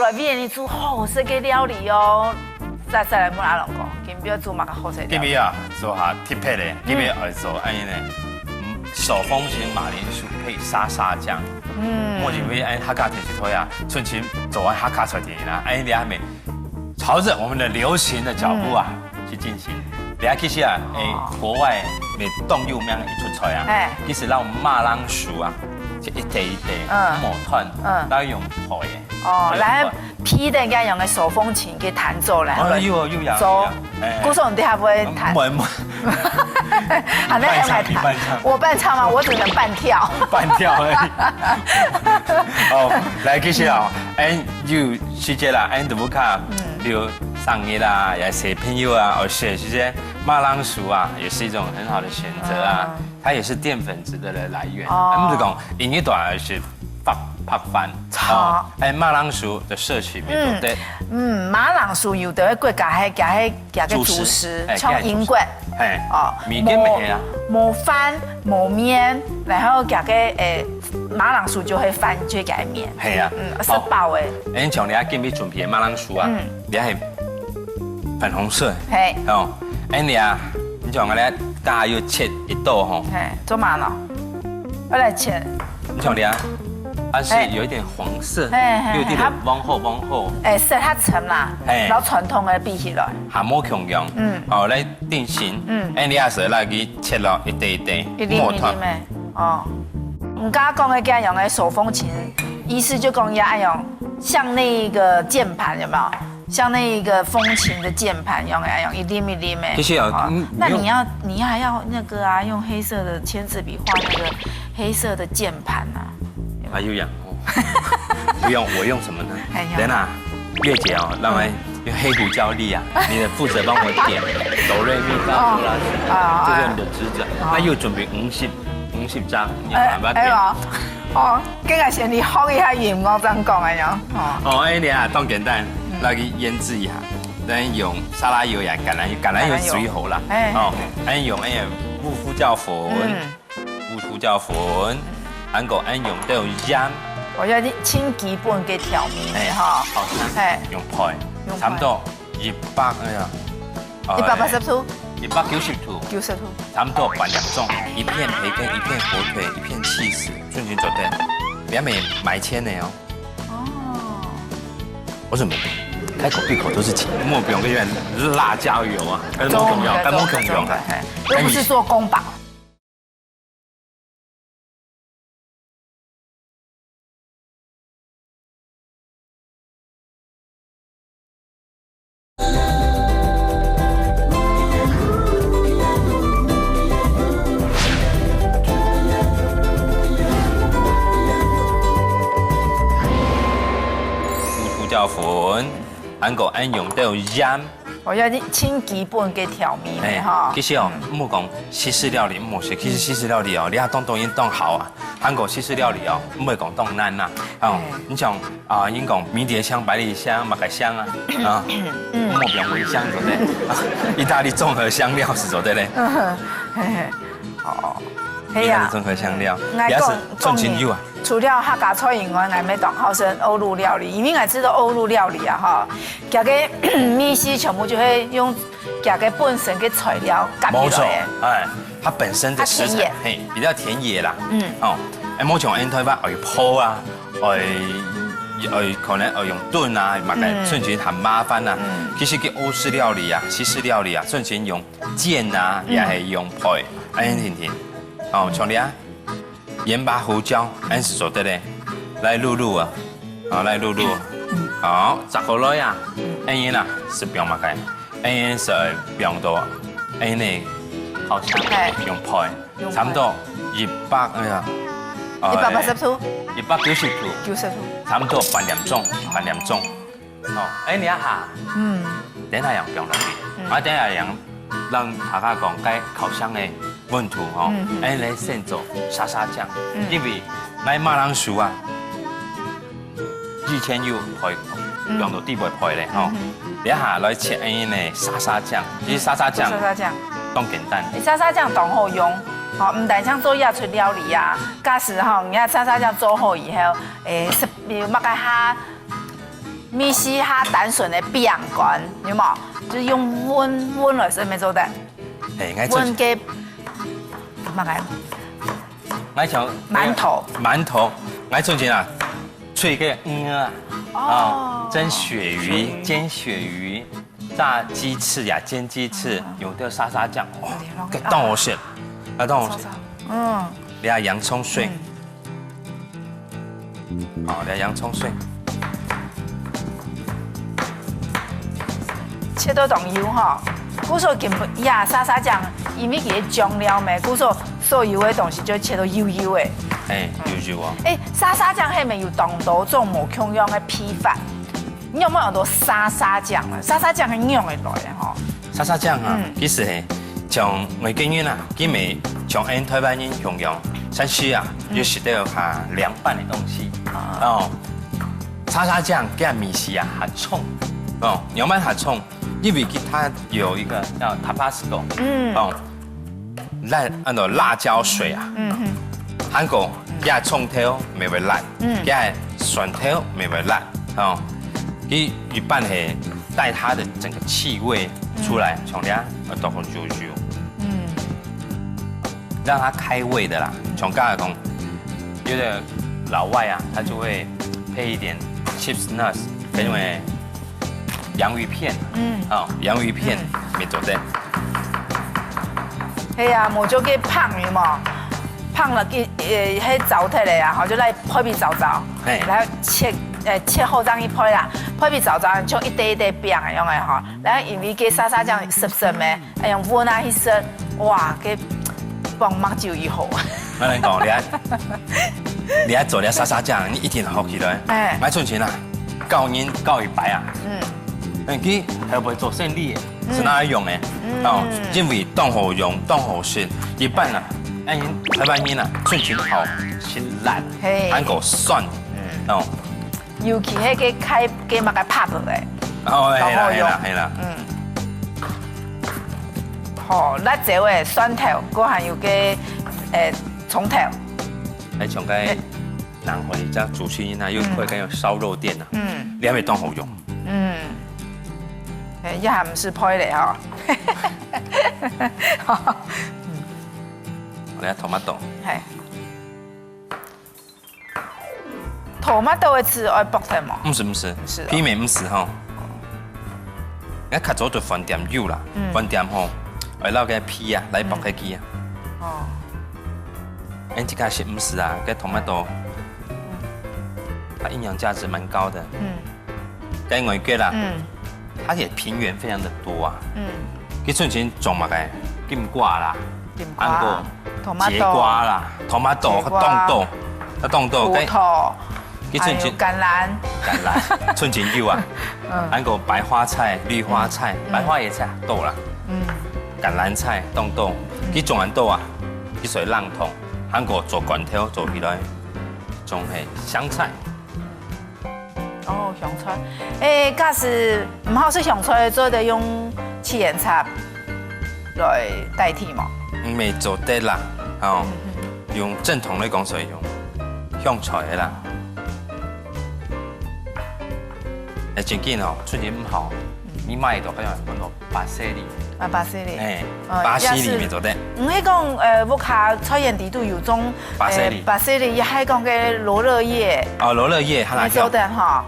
了，变你煮好食嘅料理哦。再来问阿龙讲，今边煮嘛个好食料理。今边啊，做下特别的，今边要做安尼呢，手风琴马铃薯配沙沙酱。我认为安哈卡提起推啊，春晴走完哈卡车电影啦，安尼还没朝着我们的流行的脚步啊去进行。俩其实啊，国外咪冻肉面一出菜啊，其实让马铃薯啊，就一地一地磨团，然后用泡的。哦，来批的家用的手风琴给弹奏来。哦，有有。走，鼓手你还不会弹？不。好，那要来弹。我伴唱吗？我只能伴跳。伴跳而已。哦，来其实啊，有时间啦，都不看，比如上夜啦，也是朋友啊，而且这些马铃薯啊，也是一种很好的选择啊，它也是淀粉质的来源。我们讲饮一短而是拍饭。好，马铃薯的摄取比较对。马铃薯有的国家加个主食，像英国。米跟面啊。磨饭磨面，然后加个马铃薯就会饭，就会加面。系啊，是饱的。像你今日准备的马铃薯啊，你系粉红色。嘿。哦，你啊，你像我咧，大约切一刀吼。做嘛呢？我来切。你像你啊。它是有一点黄色，有一点往后。色它沉啦，然后传统的比起来，还冇强用，哦来定型，你也是来去切了一堆磨团。哦，我刚刚讲的家用的手风琴，意思就讲要用像那个键盘有没有？像那个风琴的键盘用一粒一粒的。其实啊，那你还要那个啊，用黑色的签字笔画那个黑色的键盘啊。还有养哦，不用，我用什么呢？等下，月姐哦，让我用黑胡椒粒啊，你的负责帮我点哆瑞咪发嗦啦，这是你的职责。那又准备50张，你慢慢点。哦，今日先你学一下盐，我这样讲的样。哦，你啊，当简单，来去腌制一下，咱用沙拉油呀，橄榄油水好啦。哦，用乌胡椒粉。韩国用都有盐，我要清基本嘅调味哈，好香，用配，差不多180度，190度，差不多半两钟，一片培根，一片火腿，一片起司，顺序做对，别买千的哦。哦，我准备开口闭口都是钱，莫不用跟原辣椒油啊，跟莫不用，又不是做宫保。粉，韩国用都有盐，我要清基本嘅调味哈。其实哦，莫讲西式料理莫学，其实西式料理哦，你要当然当好啊。韩国西式料理哦，莫讲当难呐。哦，你像啊，英讲迷迭香、百里香、马改香啊，莫不用茴香，对不对？意大利综合香料是对嘞。哦。意大利综合香料，也是重金油啊。除了客家菜以外，我们当好生欧陆料理，因为我知道欧陆料理啊哈，加个米丝全部就会用加个本身的材料夹起来。它本身的食材比较田野啦。某种台湾泡啊，可能用炖啊，嘛个顺前很麻烦呐。其实个欧式料理啊、西式料理啊，顺前用煎啊，也系用配，甜。哦，像你啊，盐巴、胡椒，是做得嘞，来卤啊，来卤。好，10好耐呀，啦是不用嘛个，是不用多，呢好香，用配，差不多180度，190度，差不多半点钟。哦，你啊哈，等下样不用落去，等下样让大家讲该烤箱的。温度哦，来先做沙沙酱，因为买马铃薯啊，2000油配用到底袂配咧吼，你下来切呢沙沙酱，其实沙沙酱当简单，沙沙酱当好用，好唔但像做亚出料理啊，假使吼，你看沙沙酱做好以后，是比如乜个哈米西哈单纯的变干，有冇？就是用温来上面做的，哎，温嘅乜嘢？我像馒头，我从前啊，吹个蒸鳕鱼、煎鳕鱼、炸鸡翅呀、煎鸡翅，用的沙沙酱，哇，给当我选，当我选，你下洋葱碎，好，你下洋葱碎，切到重要哈。古说根本呀，沙沙酱因为佢酱料咩，古说所有的东西就切到油油的。哎，油哦。哎，沙沙酱係咪要當到種無共樣嘅批發？你有冇用到沙沙醬啊？沙沙醬係用嚟來嘅嗬。沙沙醬啊，其實係從外經驗啊，佢咪從台灣人共用，山西啊，要食到下涼拌嘅東西。哦，沙沙醬跟米西啊，還衝，哦，涼拌還衝，因為它有一個叫 Tabasco，哦，辣椒水啊。韓國也蔥頭沒會辣，也蒜頭沒會辣，哦，佢一般係帶它的整個氣味出來，從倆豆腐啾啾，讓它開胃的啦。從剛才講，有的老外啊，他就會配一點 chips nuts，因為洋芋片，洋芋片沒做得。係啊，冇咗嘅胖魚嘛。胖了，喺糟體嚟啊，就嚟配比糟糟，然後切好這樣一配啦，配比糟糟就一堆一堆餅咁樣嘅嗬，然後因為嘅沙沙醬濕濕嘅，用溫啊去食，哇，嘅棒麥就以後。我嚟講，你喺做啲沙沙醬，你一定學起來。買存錢啊，教人教一擺啊。佢係會做生意，是哪用嘅？哦，因為當好用，當好食，一般啊。台灣人啊，最緊好辛辣，韓國酸，哦，尤其係個開嘅乜嘅拍落嚟，哦，係啦，好，辣椒嘅蒜頭，嗰還有個蔥頭，喺從個南回即係主持人啊，又會跟有燒肉店啊，兩味都好用，一下唔是配嚟嗬。你睇tomato，係tomato嘅詞愛薄啲嘛？唔是，偏面唔是吼。我較早就飯店有啦，飯店吼，愛撈個皮啊，來薄嘅機啊。哦。誒，這個是唔是啊？個tomato，它營養價值蠻高的。跟外國啦，它嘅平原非常的多啊。佢從前種乜嘅金瓜啦，韓國。節瓜啦，tomato 和凍豆，葡萄，還有橄欖，春前有啊，韓國白花菜、綠花菜、白花椰菜豆啦，橄欖菜、凍豆，佢種完豆啊，佢水冷凍，韓國做罐頭做起來，仲係香菜。哦，香菜，誒，假使唔好食香菜，做得用七言茶來代替嘛？未做得啦，哦，用正統嚟講就係用香菜啦。誒，最近哦，春節唔好，你買到嗰樣叫做巴西利。啊，巴西利。誒，巴西利未做得。唔係講屋下菜園地都有種巴西利，亦係講嘅羅勒葉。哦，羅勒葉，係哪種？做得嚇，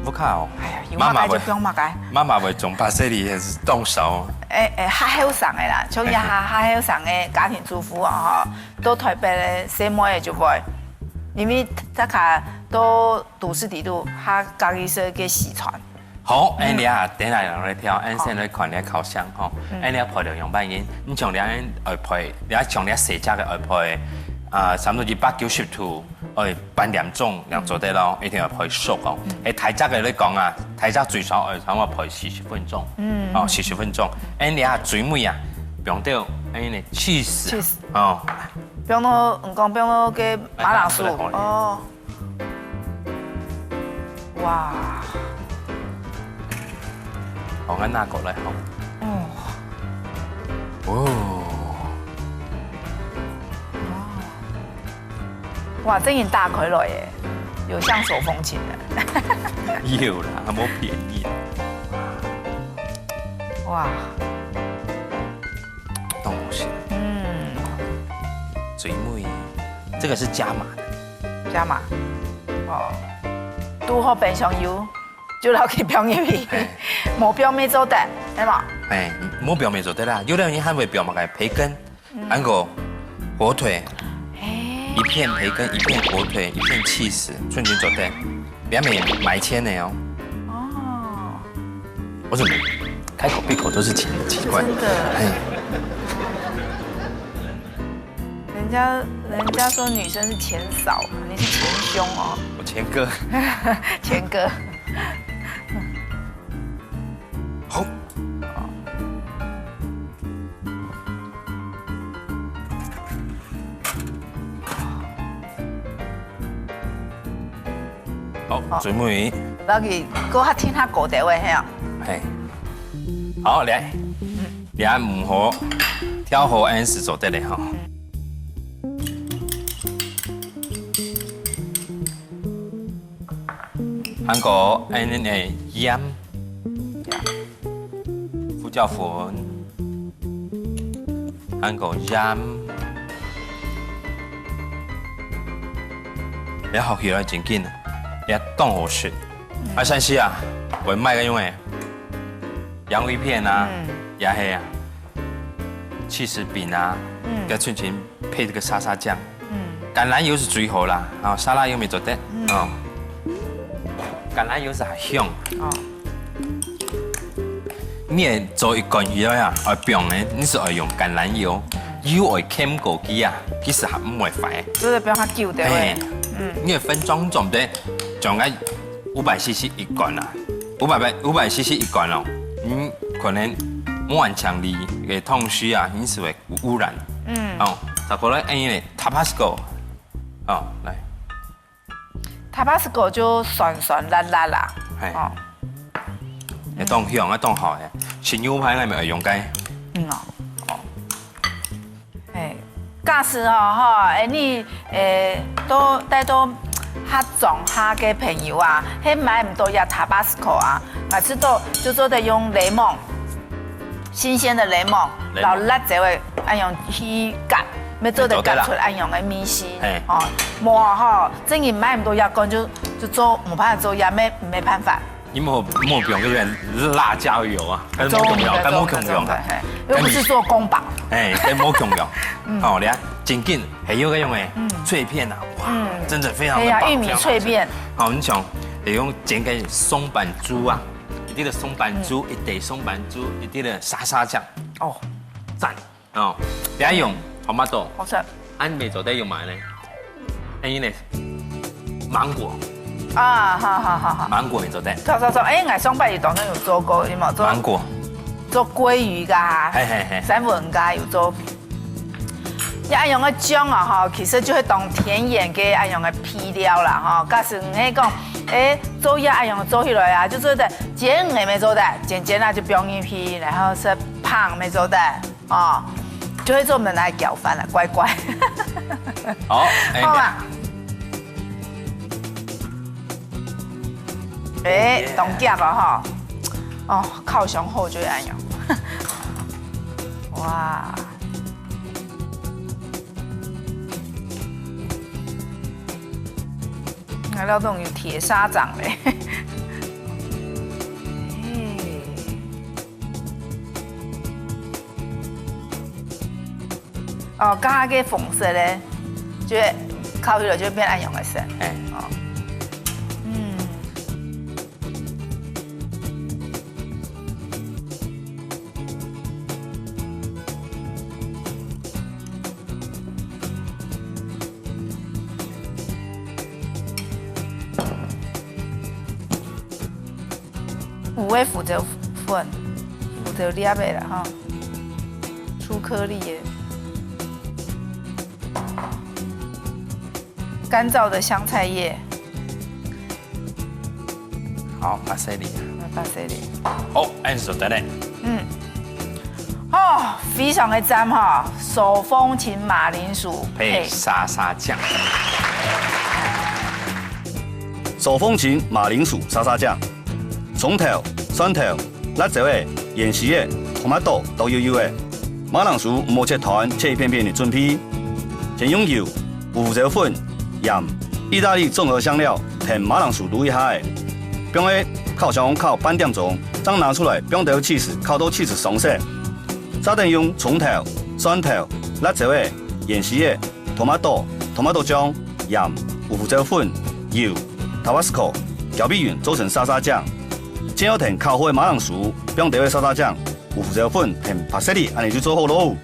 屋下哦。媽媽就講乜嘅？媽媽會種巴西利，係動手。客後生嘅啦，像一下客後生嘅家庭主婦啊，到台北咧細妹嘅就會，因為大家到都市地度，他家己說嘅習傳。好，你啊，等下讓你跳，先來看你烤箱吼，你要配兩樣半煙，你從你外配，你從你細隻嘅外配，差唔多290度，半點鐘兩做得咯，一定要配熟哦。太窄嘅你講啊，太窄最少差唔多配40分鐘，哦40分鐘，你啊最尾啊，用到你cheese，哦，用到唔講用到嘅馬鈴薯，哦，哇！我啱拿過來好。哦。哇！真然打佢來嘅。有像手风琴的。有啦，还冇便宜。哇，动物性。水母，这个是加码的。加码。哦，拄好平常油，就留去冰入去，冇冰没做得，系嘛？哎，冇冰没做得啦，有的人还会冰嘛个培根，还有火腿，一片培根，一片火腿，一片cheese，瞬间做得，别买钱的哦。哦。我怎么开口闭口都是钱，奇怪。真的。人家说女生是钱少，你是钱凶哦。我钱哥。钱哥。好。好，水木鱼。那个搁较听他狗的位嘿啊。嘿。好，来，俩唔好挑好安时做得嘞哈。韩国安尼诶盐、胡椒粉，韩国盐，你学起来真紧啊！你冻好食。啊，山西啊，会卖个用诶，洋芋片啊，也系啊，cheese饼啊，跟春前配这个沙沙酱，橄榄油是最好啦，啊，沙拉油没做得，哦。橄榄油是很香。哦。你做一罐鱼呀，要冰的，你是要用橄榄油，油会添过去啊，其实还唔会坏。就是不要它旧的喂。你要分装总得，装个500cc 一罐啦，500cc 一罐哦，可能满强力嘅痛虚啊，因此会有污染。哦，差不多安尼嘞 ，Tabasco， 哦，来。Tabasco 就酸酸辣辣啦，哦，要当香啊，当好诶，新牛排那边会用该，哦，假使你都带到较重下嘅朋友啊，迄买唔到呀 Tabasco 啊，买吃到就做得用雷蒙，新鲜的雷蒙，老辣这位按用去夹。要做得夹出来用的米丝，哦，无正经买唔到药膏就做冇办法做药，没办法。你冇用嗰个辣椒油啊，跟冇用，跟冇用用，又不是做宫保，跟冇用用。哦，你看，真紧系有个用诶，脆片啊，哇，真的非常的棒。玉米脆片。好，你像利用整个松板猪啊，一啲的松板猪，一碟松板猪，一啲的沙沙酱，哦，赞哦，你还用。好嘛多，好吃。安美做得用买呢？安呢？芒果。啊，好。芒果你做得？错。我上摆当中有做过，有冇做？芒果。做鲑鱼噶，三文噶有做。爱用个姜啊，其实就会当田野嘅爱用个皮料啦，假使你讲，做嘢爱用做起来啊，就做得煎也没做得，煎啊就不用一皮，然后是胖没做得，哦。就会做我们来搅饭了，乖乖。好，好啊。冻夹了哈，哦，靠胸后就安用。哇！还料这种有铁砂掌嘞。哦，刚刚嘅粉色咧，就烤起来就变暗用的色。哦，五味负责粉，负责粒的了哈，粗颗粒的。干燥的香菜叶，好，巴西里，好，按手得嘞。非常的赞哈，手风琴马铃薯配沙沙酱。手风琴马铃薯沙沙酱，葱头、蒜头、辣椒的、盐丝的、红麻豆都油油的。马铃薯唔好切团，切一片片的准备。先用油、胡椒粉、盐、意大利综合香料填马铃薯卤一下的，并喺烤箱烤半点钟，再拿出来，并到起司烤到起司松散。再等用葱头、蒜头、辣椒的、盐丝的、红麻豆浆、盐、胡椒粉、油、Tabasco、调味匀做成沙沙酱。先要填烤好的马铃薯，并调的沙沙酱、胡椒粉填帕塞利，安尼就做好喽。